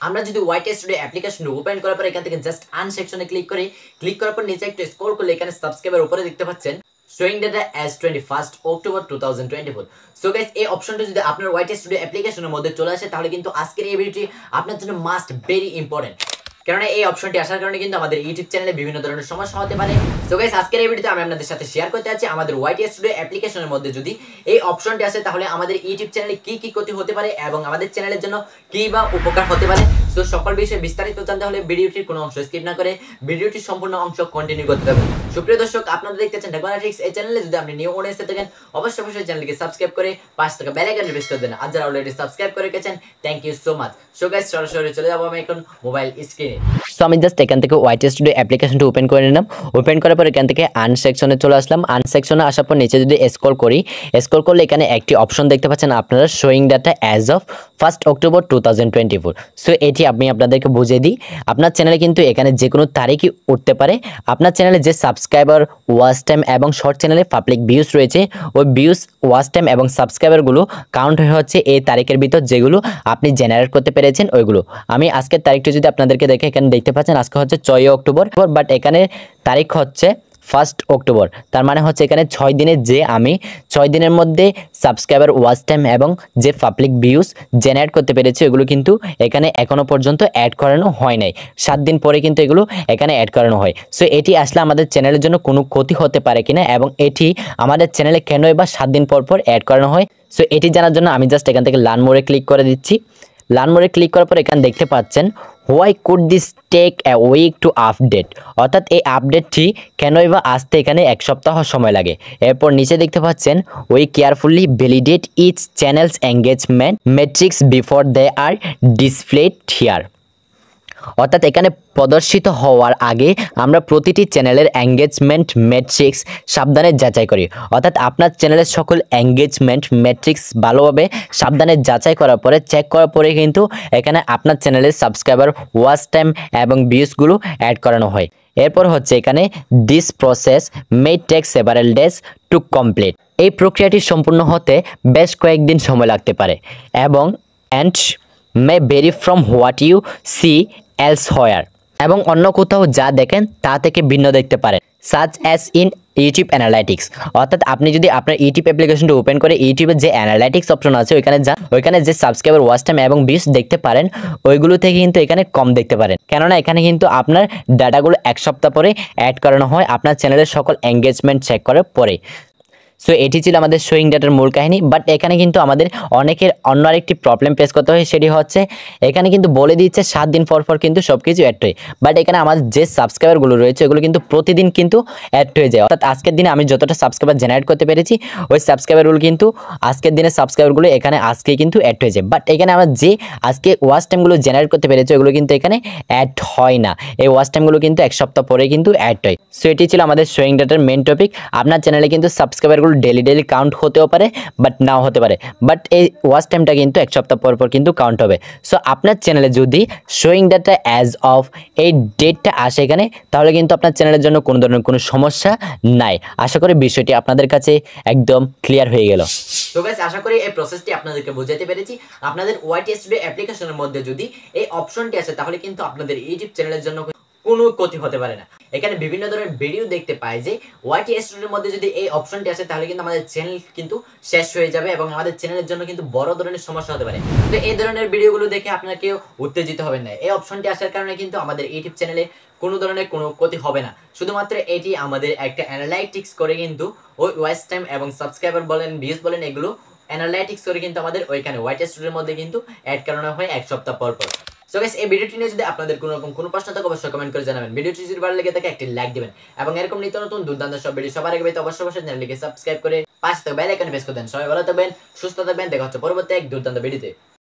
আমরা যদি YT studio application open করার পর এখান থেকে জাস্ট আন সেকশনে ক্লিক করার পর নিচে একটু স্ক্রল করলে এখানে সাবস্ক্রাইবার উপরে দেখতে পাচ্ছেন showing data as 21st October 2024. So guys এই অপশনটা যদি আপনার ওয়াইটি স্টুডিও অ্যাপ্লিকেশনের মধ্যে চলে আসে তাহলে কিন্তু আজকের এই ভিডিওটি আপনার জন্য মাস্ট ভেরি ইম্পর্টেন্ট। কারণ এই অপশনটি আসার কারণে কিন্তু আমাদের ইউটিউব চ্যানেলে বিভিন্ন ধরনের সমস্যা হতে পারে। সো গাইস আজকের এই ভিডিওতে আমি আপনাদের সাথে শেয়ার করতে যাচ্ছি আমাদের ওয়াইটি স্টুডিও অ্যাপ্লিকেশনের মধ্যে যদি এই অপশনটি আসে তাহলে আমাদের ইউটিউব চ্যানেলে কি কি ক্ষতি হতে পারে এবং আমাদের চ্যানেলের জন্য কি বা উপকার হতে পারে। সো সকল বিষয়ে বিস্তারিত জানতে হলে ভিডিওটির কোনো অংশ স্কিপ না করে ভিডিওটির সম্পূর্ণ অংশ কন্টিনিউ করতে হবে। সুপ্রিয় দর্শক, আপনারা দেখতেছেন টেকনোলজিক্স এই চ্যানেলে যদি আপনি নিউ অডিয়েন্স থাকেন অবশ্যই চ্যানেলকে সাবস্ক্রাইব করে পাশে থাকা বেল আইকনটি প্রেস করে দেন। আর যারা অলরেডি সাবস্ক্রাইব করে রেখেছেন thank you so much. So guys সরাসরি চলে যাব আমি এখন মোবাইল স্ক্রিনে। সো আমি জাস্ট এখান থেকে ওয়াইটি স্টুডিও অ্যাপ্লিকেশনটা ওপেন করে নিলাম। ওপেন করার পর এখান থেকে আন সেকশনে চলে আসলাম। আন সেকশনে আসার পর নিচে যদি স্ক্রল করলে এখানে একটি অপশন দেখতে পাচ্ছেন আপনারা showing data as of 1st October 2024। So এটি আমি আপনাদেরকে বুঝিয়ে দিই। আপনার চ্যানেলে কিন্তু এখানে যে কোনো তারিখই উঠতে পারে। আপনার চ্যানেলে যে সাবস্ক্রাইবার, ওয়াচ টাইম এবং শর্ট চ্যানেলে পাবলিক ভিউজ রয়েছে ওই ভিউজ, ওয়াচ টাইম এবং সাবস্ক্রাইবারগুলো কাউন্ট হয়ে হচ্ছে এই তারিখের ভিতর যেগুলো আপনি জেনারেট করতে পেরেছেন ওইগুলো। আমি আজকের তারিখটা যদি আপনাদেরকে দেখে এখানে দেখতে পাচ্ছেন আজকে হচ্ছে 6 অক্টোবর, বাট এখানে তারিখ হচ্ছে 1st October। তার মানে হচ্ছে এখানে 6 দিনের যে আমি 6 দিনের মধ্যে সাবস্ক্রাইবার, ওয়াচ টাইম এবং যে পাবলিক ভিউজ জেনারেট করতে পেরেছি এগুলো কিন্তু এখানে এখনো পর্যন্ত অ্যাড করানো হয় নাই। 7 দিন পরে কিন্তু এগুলো এখানে অ্যাড করানো হয়। সো এটি আসলে আমাদের চ্যানেলের জন্য কোনো ক্ষতি হতে পারে কিনা এবং এটি আমাদের চ্যানেলে কেনই বা 7 দিন পর পর অ্যাড করানো হয়। সো এটি জানার জন্য আমি জাস্ট এখান থেকে লার্ন মোরে ক্লিক করে দিচ্ছি। লার্ন মোরে ক্লিক করার পর এখানে দেখতে পাচ্ছেন why could this take a week to update, অর্থাৎ এই আপডেটটি কেনই বা আসতে এখানে 1 সপ্তাহ সময় লাগে। এরপর নিচে দেখতে পাচ্ছেন we carefully validate each channels engagement metrics before they are displayed here, অর্থাৎ এখানে প্রদর্শিত হওয়ার আগে আমরা প্রতিটি চ্যানেলের এঙ্গেজমেন্ট মেট্রিক্স সাবধানে যাচাই করি। অর্থাৎ আপনার চ্যানেলের সকল এঙ্গেজমেন্ট মেট্রিক্স ভালোভাবে সাবধানে যাচাই করার পরে চেক করার পরে কিন্তু এখানে আপনার চ্যানেলের সাবস্ক্রাইবার, ওয়াচ টাইম এবং ভিউজগুলো অ্যাড করানো হয়। এরপর হচ্ছে এখানে this process may take several days to complete, এই প্রক্রিয়াটি সম্পূর্ণ হতে বেশ কয়েকদিন সময় লাগতে পারে এবং and may vary from what you see elsewhere, এবং অন্য কোথাও যা দেখেন তা থেকে ভিন্ন দেখতে পারেন, such as in YouTube analytics. অর্থাৎ আপনি যদি আপনার ইউটিউব অ্যাপ্লিকেশনটা ওপেন করে ইউটিউবের যে অ্যানালাইটিক্স অপশন আছে ওইখানে যে সাবস্ক্রাইবার, ওয়াচ টাইম এবং ভিউজ দেখতে পারেন ওইগুলো থেকে কিন্তু এখানে কম দেখতে পারেন, কেননা এখানে কিন্তু আপনার ডাটাগুলো 1 সপ্তাহ পরে অ্যাড করানো হয় আপনার চ্যানেলের সকল এঙ্গেজমেন্ট চেক করার পরে। সো এটি ছিল আমাদের শোয়িং ডাটার মূল কাহিনী। বাট এখানে কিন্তু আমাদের অনেকের অন্য আরেকটি প্রবলেম ফেস করতে হয়, সেটি হচ্ছে এখানে কিন্তু বলে দিচ্ছে 7 দিন পর পর কিন্তু সব কিছু অ্যাড হয়। বাট এখানে আমাদের যে সাবস্ক্রাইবারগুলো রয়েছে ওগুলো কিন্তু প্রতিদিন কিন্তু অ্যাড হয়ে যায়। অর্থাৎ আজকের দিনে আমি যতটা সাবস্ক্রাইবার জেনারেট করতে পেরেছি ওই সাবস্ক্রাইবারগুলো কিন্তু আজকের দিনের সাবস্ক্রাইবারগুলো এখানে আজকে কিন্তু অ্যাড হয়ে যায়। বাট এখানে আমার যে আজকে ওয়াচ টাইমগুলো জেনারেট করতে পেরেছি ওগুলো কিন্তু এখানে অ্যাড হয় না। এই ওয়াচ টাইমগুলো কিন্তু 1 সপ্তাহ পরে কিন্তু অ্যাড হয়। সো এটি ছিল আমাদের শোয়িং ডাটার মেন টপিক। আপনার চ্যানেলে কিন্তু সাবস্ক্রাইবারগুলো ডেলি কাউন্ট হতেও পারে বাট নাও হতে পারে, বাট এই ওয়াচ টাইমটা কিন্তু 1 সপ্তাহ পর পর কিন্তু কাউন্ট হবে। সো আপনার চ্যানেলে যদি শোয়িং ডাটা অ্যাজ অফ এই ডেটটা আসে এখানে তাহলে কিন্তু আপনার চ্যানেলের জন্য কোনো ধরনের কোনো সমস্যা নাই। আশা করি বিষয়টি আপনাদের কাছে একদম ক্লিয়ার হয়ে গেল। তো গাইস আশা করি এই প্রসেসটি আপনাদেরকে বোঝাতে পেরেছি। আপনাদের ওয়াইটি স্টুডিও অ্যাপ্লিকেশনের মধ্যে যদি এই অপশনটি আসে তাহলে কিন্তু আপনাদের ইউটিউব চ্যানেলের জন্য কোনো ক্ষতি হতে পারে না। এখানে বিভিন্ন ধরনের ভিডিও দেখতে পাই যে ওয়াইটি স্টুডিওর মধ্যে যদি এই অপশনটি আসে তাহলে কিন্তু আমাদের চ্যানেল কিন্তু শেষ হয়ে যাবে এবং আমাদের চ্যানেলের জন্য কিন্তু বড় ধরনের সমস্যা হতে পারে। তো এই ধরনের ভিডিওগুলো দেখে আপনাকেও উত্তেজিত হবেন না। এই অপশনটি আসার কারণে কিন্তু আমাদের ইউটিউব চ্যানেলে কোনো ধরনের কোনো ক্ষতি হবে না। শুধুমাত্র এটি আমাদের একটা অ্যানালাইটিক্স করে কিন্তু ওই ওয়াচ টাইম এবং সাবস্ক্রাইবার বলেন, ভিউজ বলেন, এগুলো অ্যানালাইটিক্স করে কিন্তু আমাদের ওইখানে ওয়াইটি স্টুডিওর মধ্যে কিন্তু অ্যাড করানো হয় 1 সপ্তাহ পর পর। সো গাইস এই ভিডিওটি নিয়ে যদি আপনাদের কোনো রকম কোনো প্রশ্ন থাকে অবশ্যই কমেন্ট করে জানাবেন। ভিডিওটি যদি ভালো লেগে থাকে একটি লাইক দিবেন এবং এরকম নিত্য নতুন দুর্দান্ত সব ভিডিও সবার আগে পেতে অবশ্যই চ্যানেলটিকে সাবস্ক্রাইব করে পাশে থাকা বেল আইকনে প্রেস করে দেন। সবাই ভালো থাকবেন, সুস্থ থাকবেন, দেখা হচ্ছে পরবর্তী এক দুর্দান্ত ভিডিওতে।